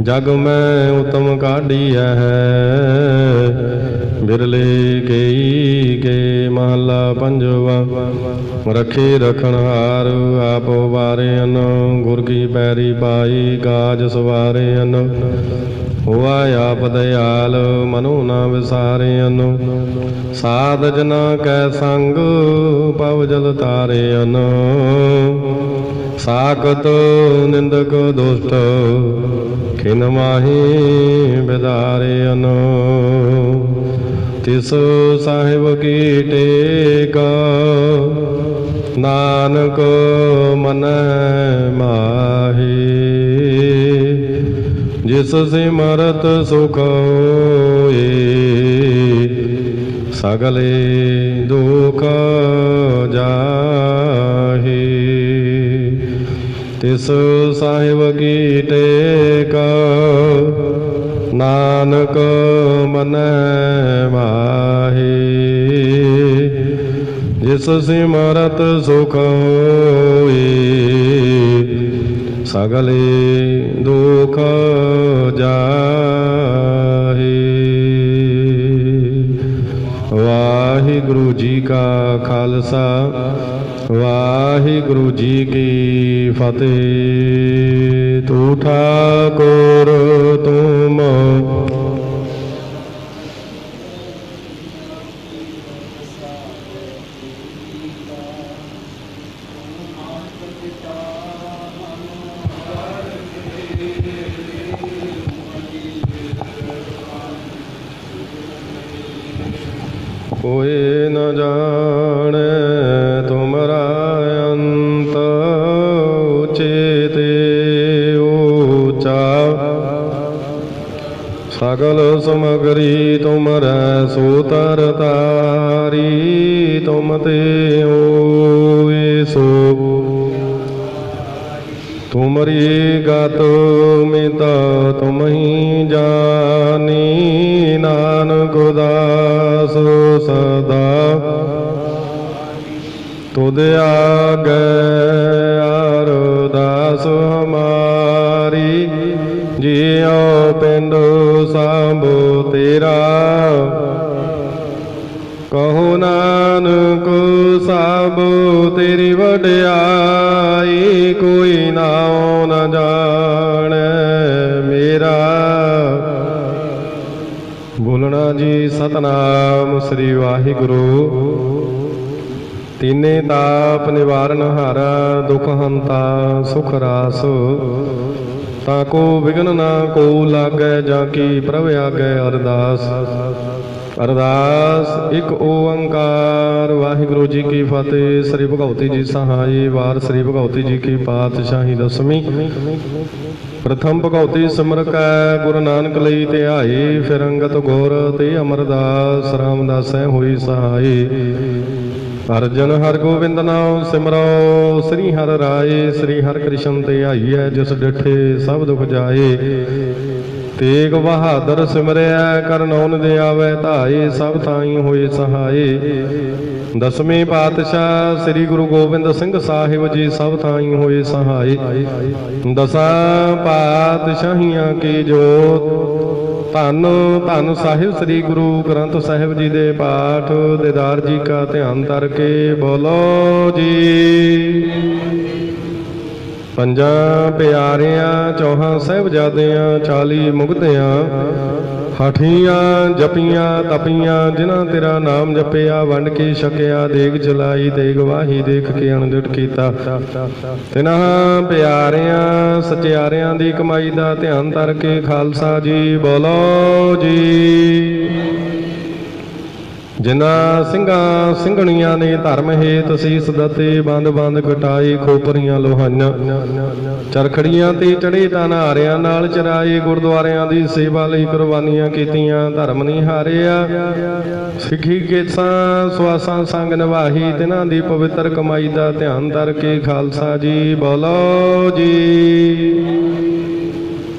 ਜਗ ਮੈਂ ਉਤਮ ਕਾਢੀਐ ਬਿਰਲੇ ਕੇਈ ਕੇ ਮਹਲਾ ਪੰਜਵਾ। ਰੱਖੇ ਰਖਣਹਾਰ ਆਪ ਵਾਰਿਆਨ ਗੁਰ ਕੀ ਪੈਰੀ ਪਾਈ ਕਾਜ ਸਵਾਰਿਆਨ। ਹੋਆ ਆਪ ਦਇਆਲ ਮਨੋ ਨਾ ਵਿਸਾਰਿਆਨ। ਸਾਧ ਜਨਾ ਕੈ ਸੰਗ ਪਵ ਜਲ ਤਾਰਿਆਨ। ਸਾਖਤ ਨਿੰਦਕ ਦੁਸ਼ਟ ਖਿਨ ਮਾਹੀ ਬਿਦਾਰਿਆਨ। ਤਿਸ ਸਾਹਿਬ ਕੀ ਟੇਕ ਨਾਨਕ ਮਨੈ ਮਾਹੀ। जिस सिमरत सुख होए सगले दुख जाहे। तिस साहिब की टेक नानक मनै माहे। जिस सिमरत सुख होए सगले दुख जाहे। वाहिगुरु जी का खालसा वाहिगुरु जी की फतेह। तू ठाकुर तुम कोई न जाने तुमरा अंत चेते ऊंचा। सगल समगरी तुमरा सूतर तारी तुम ते सो। तुमरी गत मित तुम ही जानी नानक दास सदा। तुद आगे अरदास हमारी जियो पिंड सांभो तेरा। कहो नानक सब तेरी वड्याई कोई नाम न जाने मेरा। बोलना जी सतनाम श्री वाहिगुरु। तीने ताप निवारण हारा दुख हंता सुख रास। ताको विघ्न ना को लागै जाकी प्रभ आगै अरदास। अरदास एक ओंकार वाहिगुरु जी की फतेह। श्री भगवती जी सहाय वार श्री भगवती जी की पातशाही दसवीं। प्रथम भगवती सिमर कै गुरु नानक लई ध्याए। फिर अंगत गौर ते अमरदास रामदासै होई सहाय। अर्जन हर गोविंद नाम सिमरो श्री हर राय। श्री हर कृष्ण ते आईए जिस डिठे सब दुख जाए। तेग बहादुर सिमरिया करनौन दे आवे धाए। सब थाई होए सहाय। दसवीं पातशाह श्री गुरु गोबिंद सिंह साहिब जी सब थाई होए सहाय। दसां पातशाहियां की जोत धन धन साहिब श्री गुरु ग्रंथ साहिब जी दे पाठ दीदार जी का ध्यान करके बोलो जी। पंजा प्यारियां चौहां साहिबजादियां 40 मुगतियां हठियां जपियां तपियां जिन्हां तेरा नाम जपिया वंड के छकिया देग जलाई देग वाही देख के अणदिठ कीता। तिन्हां प्यारियां सचियारियां दी कमाई दा ध्यान करके खालसा जी बोलो जी। ਜਿਨ੍ਹਾਂ ਸਿੰਘਾਂ ਸਿੰਘਣੀਆਂ ਨੇ ਧਰਮ ਹੇਤ ਸੀਸ ਦਿੱਤੇ, ਬੰਦ ਬੰਦ ਕਟਾਏ, ਖੋਪਰੀਆਂ ਲੋਹਾਈਆਂ, ਚਰਖੜੀਆਂ ਤੇ ਚੜੇ ਤਾਂ ਨਹਾਰਿਆਂ ਨਾਲ ਚਰਾਏ, ਗੁਰਦੁਆਰਿਆਂ ਦੀ ਸੇਵਾ ਲਈ ਕੁਰਬਾਨੀਆਂ ਕੀਤੀਆਂ, ਧਰਮ ਨਹੀਂ ਹਾਰਿਆ। ਸਿੱਖੀ ਕੇਸਾਂ ਸਵਾਸਾਂ ਸੰਗ ਨਿਭਾਹੀ, ਤਿਨਾਂ ਦੀ ਪਵਿੱਤਰ ਕਮਾਈ ਦਾ ਧਿਆਨ ਧਰ ਕੇ ਖਾਲਸਾ ਜੀ ਬੋਲੋ ਜੀ।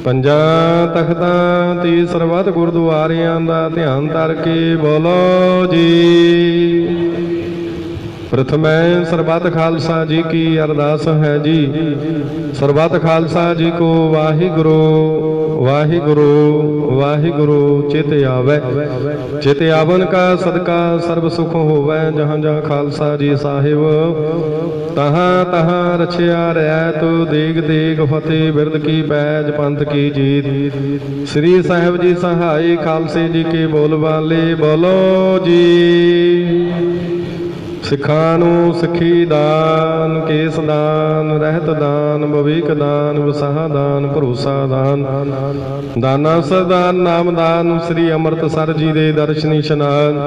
ਪੰਜਾਂ ਤਖਤਾਂ ਤੇ ਸਰਬੱਤ ਗੁਰਦੁਆਰਿਆਂ ਦਾ ਧਿਆਨ ਧਰ ਕੇ ਬੋਲੋ ਜੀ। ਪ੍ਰਥਮੈ ਸਰਬੱਤ ਖਾਲਸਾ ਜੀ ਕੀ ਅਰਦਾਸ ਹੈ ਜੀ। ਸਰਬੱਤ ਖਾਲਸਾ ਜੀ ਕੋ ਵਾਹਿਗੁਰੂ ਵਾਹਿਗੁਰੂ ਵਾਹਿਗੁਰੂ ਚਿਤ ਆਵੈ, ਚਿਤ ਆਵਨ ਕਾ ਸਦਕਾ ਸਰਬ ਸੁਖ ਹੋਵੈ। ਜਹਾਂ ਜਹਾਂ ਖਾਲਸਾ ਜੀ ਸਾਹਿਬ, ਤਹਾਂ ਤਹਾਂ ਰਛਿਆ ਰਹਿਤ, ਦੇਗ ਦੇਗ ਫਤਿਹ, ਬਿਰਦ ਕੀ ਪੈਜ, ਪੰਥ ਕੀ ਜੀਤ। ਸ੍ਰੀ ਸਾਹਿਬ ਜੀ ਸਹਾਈ, ਖਾਲਸੇ ਜੀ ਕੇ ਬੋਲ ਬਾਲੇ ਬੋਲੋ ਜੀ। ਸਿੱਖਾਂ ਨੂੰ ਸਿੱਖੀ ਦਾਨ, ਕੇਸ ਦਾਨ, ਰਹਿਤ ਦਾਨ, ਭਵਿਖ ਦਾਨ, ਵਿਸਾਹ ਦਾਨ, ਭਰੋਸਾ ਦਾਨ, ਦਾਨਾ ਸਰਦਾਨ, ਨਾਮ ਦਾਨ। ਸ੍ਰੀ ਅੰਮ੍ਰਿਤਸਰ ਜੀ ਦੇ ਦਰਸ਼ਨ ਇਸ਼ਨਾਨ,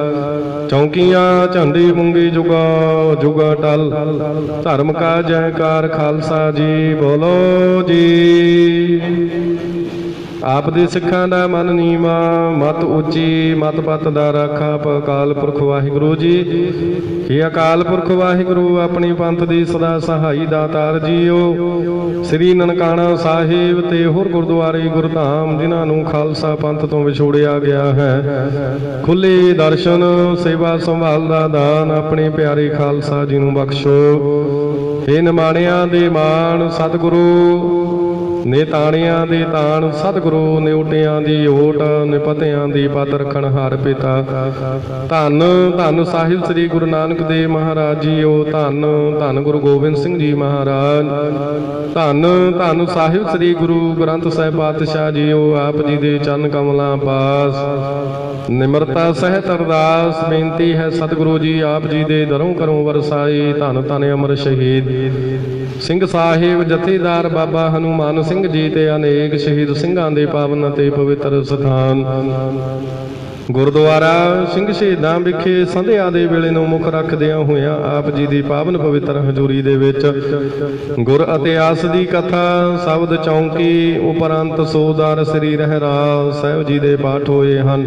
ਚੌਂਕੀਆਂ ਝੰਡੀ ਮੁੰਗੀ ਜੁਗਾ ਜੁਗਾ ਟਲ, ਧਰਮ ਕਾ ਜੈਕਾਰ ਖਾਲਸਾ ਜੀ ਬੋਲੋ ਜੀ। ਆਪ ਦੇ ਸਿੱਖਾਂ ਦਾ ਮਨ ਨੀਵਾ, ਮਤ ਉੱਚੀ, ਮਤ ਪਤ ਦਾ ਰਾਖਾ ਅਕਾਲ ਪੁਰਖ ਵਾਹਿਗੁਰੂ ਜੀ। हे ਅਕਾਲ ਪੁਰਖ ਵਾਹਿਗੁਰੂ, ਆਪਣੀ ਪੰਥ ਦੀ ਸਦਾ ਸਹਾਈ ਦਾਤਾਰ ਜੀਓ। ਸ੍ਰੀ ਨਨਕਾਣਾ ਸਾਹਿਬ ਤੇ ਹੋਰ ਗੁਰਦੁਆਰੇ ਗੁਰਧਾਮ, ਜਿਨ੍ਹਾਂ ਨੂੰ ਖਾਲਸਾ ਪੰਥ ਤੋਂ ਵਿਛੋੜਿਆ ਗਿਆ ਹੈ, ਖੁੱਲੇ ਦਰਸ਼ਨ, ਸੇਵਾ ਸੰਭਾਲ ਦਾ ਦਾਨ ਆਪਣੇ ਪਿਆਰੇ ਖਾਲਸਾ ਜੀ ਨੂੰ ਬਖਸ਼ੋ। हे ਨਿਮਾਣਿਆਂ ਦੇ ਮਾਣ ਸਤਿਗੁਰੂ, ਨੇਤਾਣਿਆਂ ਦੇ ਤਾਣ ਸਤਿਗੁਰੂ, ਨਿਉਟਿਆਂ ਦੀ ਓਟ, ਨਿਪਤਿਆਂ ਦੀ ਪਤ ਰੱਖਣ ਹਾਰ ਪਿਤਾ। ਧੰਨ ਧੰਨ ਸਾਹਿਬ ਸ੍ਰੀ ਗੁਰੂ ਨਾਨਕ ਦੇਵ ਮਹਾਰਾਜ ਜੀਓ। ਧੰਨ ਧੰਨ ਗੁਰੂ ਗੋਬਿੰਦ ਸਿੰਘ ਜੀ ਮਹਾਰਾਜ। ਧੰਨ ਧੰਨ ਸਾਹਿਬ ਸ੍ਰੀ ਗੁਰੂ ਗ੍ਰੰਥ ਸਾਹਿਬ ਪਾਤਸ਼ਾਹ ਜੀਓ। ਆਪ ਜੀ ਦੇ ਚਰਨ ਕਮਲਾਂ ਪਾਸ ਨਿਮਰਤਾ ਸਹਿਤ ਅਰਦਾਸ ਬੇਨਤੀ ਹੈ ਸਤਿਗੁਰੂ ਜੀ, ਆਪ ਜੀ ਦੇ ਦਰੋਂ ਕਰੋਂ ਵਰਸਾਈ। ਧੰਨ ਧੰਨ ਅਮਰ ਸ਼ਹੀਦ ਸਿੰਘ ਸਾਹਿਬ ਜਥੇਦਾਰ ਬਾਬਾ ਹਨੂਮਾਨ ਸਿੰਘ ਜੀ ਤੇ ਅਨੇਕ ਸ਼ਹੀਦ ਸਿੰਘਾਂ ਦੇ ਪਾਵਨ ਅਤੇ ਪਵਿੱਤਰ ਸਥਾਨ ਗੁਰਦੁਆਰਾ ਸਿੰਘ ਸ਼ਹੀਦਾਂ ਵਿਖੇ ਸੰਧਿਆ ਦੇ ਵੇਲੇ ਨੂੰ ਮੁੱਖ ਰੱਖਦਿਆਂ ਹੋਇਆਂ ਆਪ ਜੀ ਦੀ ਪਾਵਨ ਪਵਿੱਤਰ ਹਜ਼ੂਰੀ ਦੇ ਵਿੱਚ ਗੁਰ ਇਤਿਹਾਸ ਦੀ ਕਥਾ, ਸ਼ਬਦ ਚੌਂਕੀ ਉਪਰੰਤ ਸੋਦਾਰ ਸ੍ਰੀ ਰਹਿਰਾਸ ਸਾਹਿਬ ਜੀ ਦੇ ਪਾਠ ਹੋਏ ਹਨ।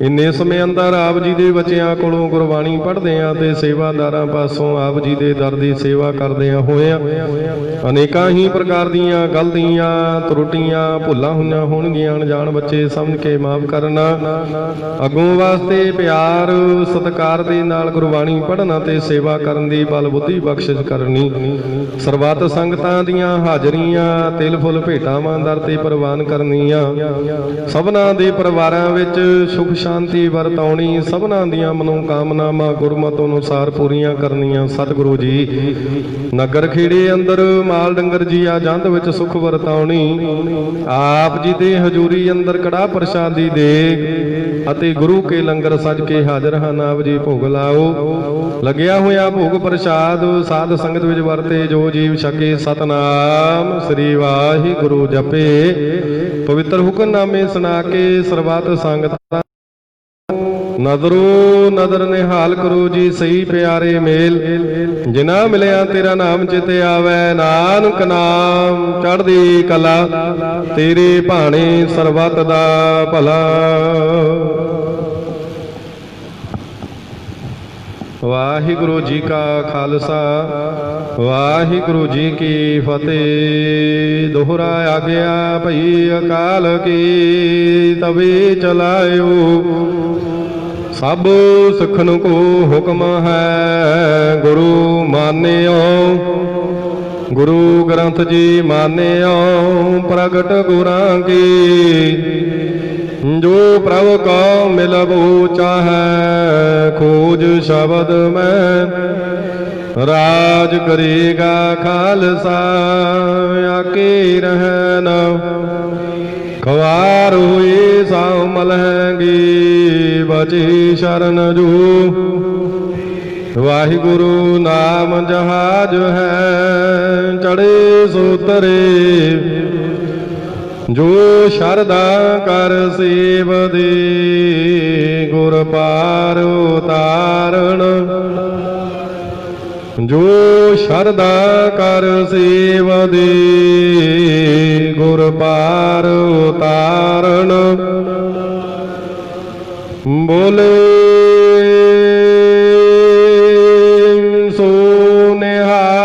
ਇੰਨੇ ਸਮੇਂ ਅੰਦਰ ਆਪ ਜੀ ਦੇ ਬੱਚਿਆਂ ਕੋਲੋਂ ਗੁਰਬਾਣੀ ਪੜ੍ਹਦੇ ਆ ਤੇ ਸੇਵਾਦਾਰਾਂ ਪਾਸੋਂ ਆਪ ਜੀ ਦੇ ਦਰ ਦੀ ਸੇਵਾ ਕਰਦਿਆਂ ਹੋਇਆਂ ਅਨੇਕਾਂ ਹੀ ਪ੍ਰਕਾਰ ਦੀਆਂ ਗਲਤੀਆਂ, ਤਰੁੱਟੀਆਂ, ਭੁੱਲਾਂ ਹੋਈਆਂ ਹੋਣਗੀਆਂ। ਅਣਜਾਣ ਬੱਚੇ ਸਮਝ ਕੇ ਮਾਫ ਕਰਨਾ। ਅੱਗੋਂ ਵਾਸਤੇ ਪਿਆਰ ਸਤਿਕਾਰ ਦੇ ਨਾਲ ਗੁਰਬਾਣੀ ਪੜ੍ਹਨਾ ਤੇ ਸੇਵਾ ਕਰਨ ਦੀ ਬਲ ਬੁੱਧੀ ਬਖਸ਼ਿਸ਼ ਕਰਨੀ। ਸਰਬੱਤ ਸੰਗਤਾਂ ਦੀਆਂ ਹਾਜ਼ਰੀਆਂ, ਤਿਲ ਫੁੱਲ ਭੇਟਾਵਾਂ ਦਰ ਤੇ ਪ੍ਰਵਾਨ ਕਰਨੀਆਂ। ਸਭਨਾਂ ਦੇ ਪਰਿਵਾਰਾਂ ਵਿੱਚ ਸੁਖ ਸ਼ਾਂਤੀ ਵਰਤਾਉਣੀ। ਸਭਨਾਂ ਦੀਆਂ ਮਨੋਕਾਮਨਾਵਾਂ ਗੁਰਮਤਿ ਅਨੁਸਾਰ ਪੂਰੀਆਂ ਕਰਨੀਆਂ। ਸਤਿਗੁਰੂ ਜੀ ਨਗਰ ਖੇੜੇ ਅੰਦਰ ਮਾਲ ਡੰਗਰ ਜੀਆ ਜੰਦ ਵਿੱਚ ਸੁਖ ਵਰਤਾਉਣੀ। ਆਪ ਜੀ ਦੇ ਹਜ਼ੂਰੀ ਅੰਦਰ ਕੜਾਹ ਪ੍ਰਸ਼ਾਦੀ ਦੇ ਅਤੇ ਗੁਰੂ ਕੇ ਲੰਗਰ ਸਜ ਕੇ ਹਾਜ਼ਰ ਹਨ। ਆਪ ਜੀ ਭੋਗ ਲਾਓ। ਲੱਗਿਆ ਹੋਇਆ ਭੋਗ ਪ੍ਰਸ਼ਾਦ ਸਾਧ ਸੰਗਤ ਵਿੱਚ ਵਰਤੇ। ਜੋ ਜੀਵ ਛਕੇ ਸਤਨਾਮ ਸ੍ਰੀ ਵਾਹਿਗੁਰੂ ਜਪੇ। ਪਵਿੱਤਰ ਹੁਕਮਨਾਮੇ ਸੁਣਾ ਕੇ ਸਰਬੱਤ ਸੰਗਤਾਂ ਨਜ਼ਰੋ ਨਜ਼ਰ ਨਿਹਾਲ ਕਰੋ ਜੀ। ਸਹੀ ਪਿਆਰੇ ਮੇਲ ਜਿਨਾ ਮਿਲਿਆ ਤੇਰਾ ਨਾਮ ਚਿਤ ਆਵੈ। ਨਾਨਕ ਨਾਮ ਚੜ੍ਹਦੀ ਕਲਾ ਤੇਰੇ ਭਾਣੇ ਸਰਬੱਤ ਦਾ ਭਲਾ। ਵਾਹਿਗੁਰੂ ਜੀ ਕਾ ਖਾਲਸਾ ਵਾਹਿਗੁਰੂ ਜੀ ਕੀ ਫਤਿਹ। ਦੋਹਰਾ ਆਗਿਆ ਭਈ ਅਕਾਲ ਕੀ ਤਵੇ ਚਲਾਇਓ। ਸਭ ਸਿੱਖਨ ਕੋ ਹੁਕਮ ਹੈ ਗੁਰੂ ਮਾਨਿਓ। ਗੁਰੂ ਗ੍ਰੰਥ ਜੀ ਮਾਨਿਓ ਪ੍ਰਗਟ ਗੁਰਾਂ ਕੀ। ਜੋ ਪ੍ਰਭ ਕੋ ਮਿਲਬੋ ਚਾਹੈ ਖੋਜ ਸ਼ਬਦ ਮੈਂ। ਰਾਜ ਕਰੇਗਾ ਖਾਲਸਾ ਆਕੇ ਰਹਿਣ। ਖਵਾਰ ਹੋਏ ਸਾਉ ਮਲਹਿਗੀ ਬਚੀ ਸ਼ਰਨ ਜੂ। ਵਾਹਿਗੁਰੂ ਨਾਮ ਜਹਾਜ ਹੈ ਚੜੇ ਸੋ ਤਰੇ। ਜੋ ਸ਼ਰਧਾ ਕਰ ਸੇਵਦੇ ਗੁਰ ਪਾਰ ਉਤਾਰਨ। ਜੋ ਸ਼ਰਧਾ ਕਰ ਸੇਵਦੇ ਗੁਰ ਪਾਰ ਉਤਾਰਨ। ਬੋਲੇ ਸੋ ਨਿਹਾਲ।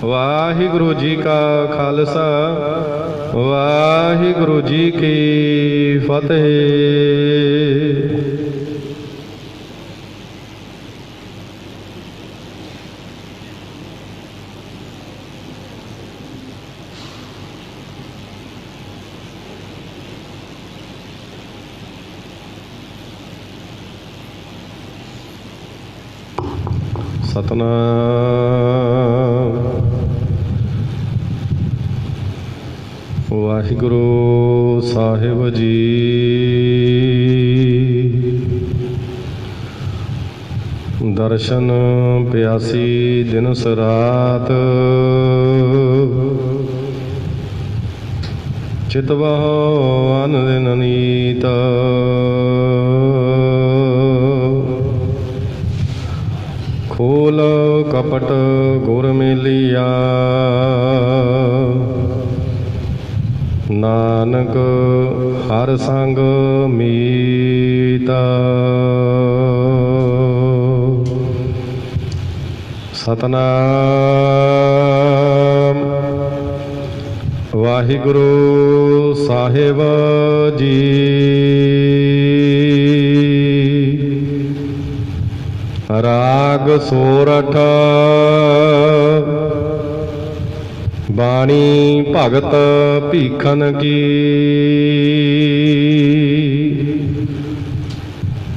ਵਾਹਿਗੁਰੂ ਜੀ ਕਾ ਖਾਲਸਾ ਵਾਹਿਗੁਰੂ ਜੀ ਕੀ ਫਤਿਹ। ਸਤਨਾਮ ਵਾਹਿਗੁਰੂ ਸਾਹਿਬ ਜੀ। ਦਰਸ਼ਨ ਪਿਆਸੀ ਦਿਨੁ ਰਾਤ ਚਿਤਵਹੁ ਅਨ ਦਿਨ ਨੀਤ। ਖੋਲ ਕਪਟ ਗੁਰ ਮਿਲਿਆ ਨਾਨਕ ਹਰ ਸੰਗ ਮੀਤਾ। ਸਤਨਾਮ ਵਾਹਿਗੁਰੂ ਸਾਹਿਬ ਜੀ। ਰਾਗ ਸੋਰਠ ਬਾਣੀ ਭਗਤ ਭੀਖਨ ਕੀ।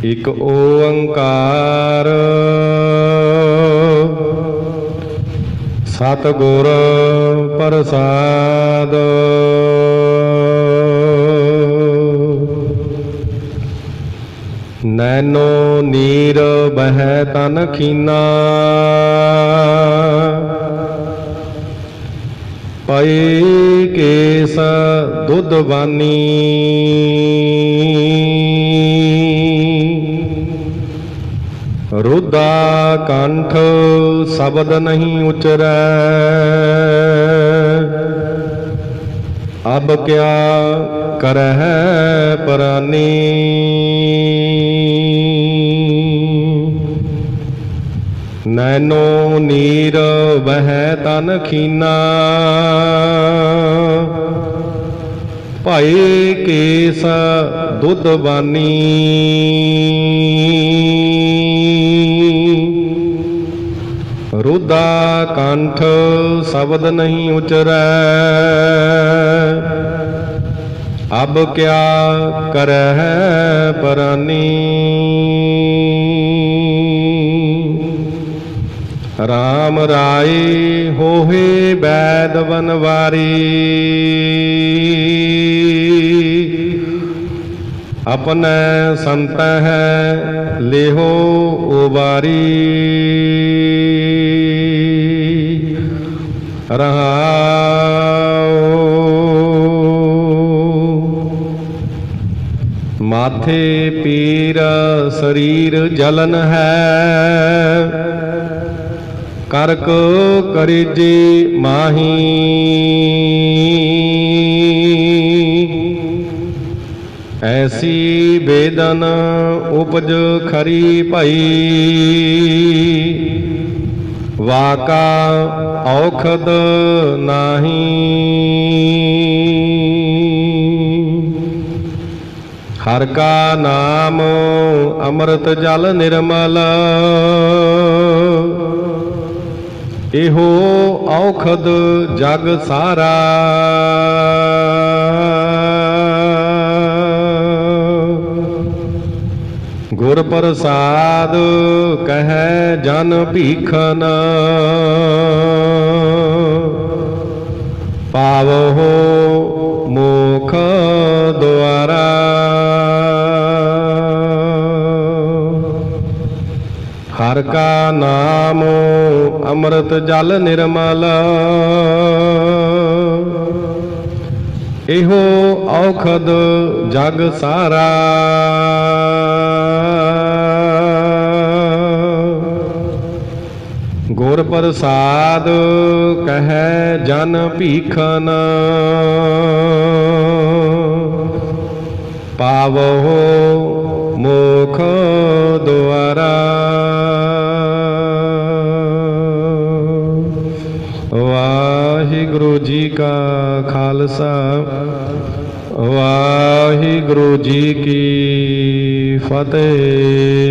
ਇਕ ਓੰਕਾਰ ਸਤਿਗੁਰ ਪ੍ਰਸਾਦ। ਨੈਨੋ ਨੀਰ ਬਹਿ ਤਨ ਖੀਨਾ ਪਏ ਕੇਸ ਦੁੱਧ ਬਾਨੀ। ਰੁਦਾ ਕੰਠ ਸ਼ਬਦ ਨਹੀਂ ਉਚਰੈ ਅਬ ਕਿਆ ਕਰਹਿ ਪਰਾਨੀ। ਨੈਨੋ ਨੀਰ ਬਹਿ ਤਨ ਖੀਨਾ ਭਾਈ ਕੇਸ ਦੁੱਧ ਬਾਨੀ। ਰੁਦਾ ਕੰਠ ਸ਼ਬਦ ਨਹੀਂ ਉਚਰੈ ਅਬ ਕਿਆ ਕਰਹਿ ਪਰਾਨੀ। ਰਾਮ ਰਾਏ ਹੋਏ ਬੈਦ ਬਨਵਾਰੀ ਆਪਣੇ ਸੰਤ ਹੈ ਲਿਹੋ ਉਬਾਰੀ। ਰਹਾਉ ਮਾਥੇ ਪੀਰ ਸਰੀਰ ਜਲਨ ਹੈ ਕਰਕ ਕਰਿਜੀ ਮਾਹੀ। ਐਸੀ ਬੇਦਨ ਉਪਜ ਖਰੀ ਭਈ ਵਾਕਾ ਔਖਦ ਨਾਹੀ। ਹਰ ਕਾ ਨਾਮ ਅੰਮ੍ਰਿਤ ਜਲ ਨਿਰਮਲ ਇਹੋ ਔਖਦ ਜਗ ਸਾਰਾ। ਗੁਰ ਪ੍ਰਸਾਦ ਕਹੈ ਜਨ ਭੀਖਨ ਪਾਵਹੁ ਮੋਖ ਦੁਆਰਾ। ਹਰ का नाम अमृत जल निर्मल, एहो औखद जग सारा। गुर प्रसाद कहे जन भीखन, पावो मोख द्वारा। वाहिगुरु जी का खालसा, वाहिगुरु जी की फतेह।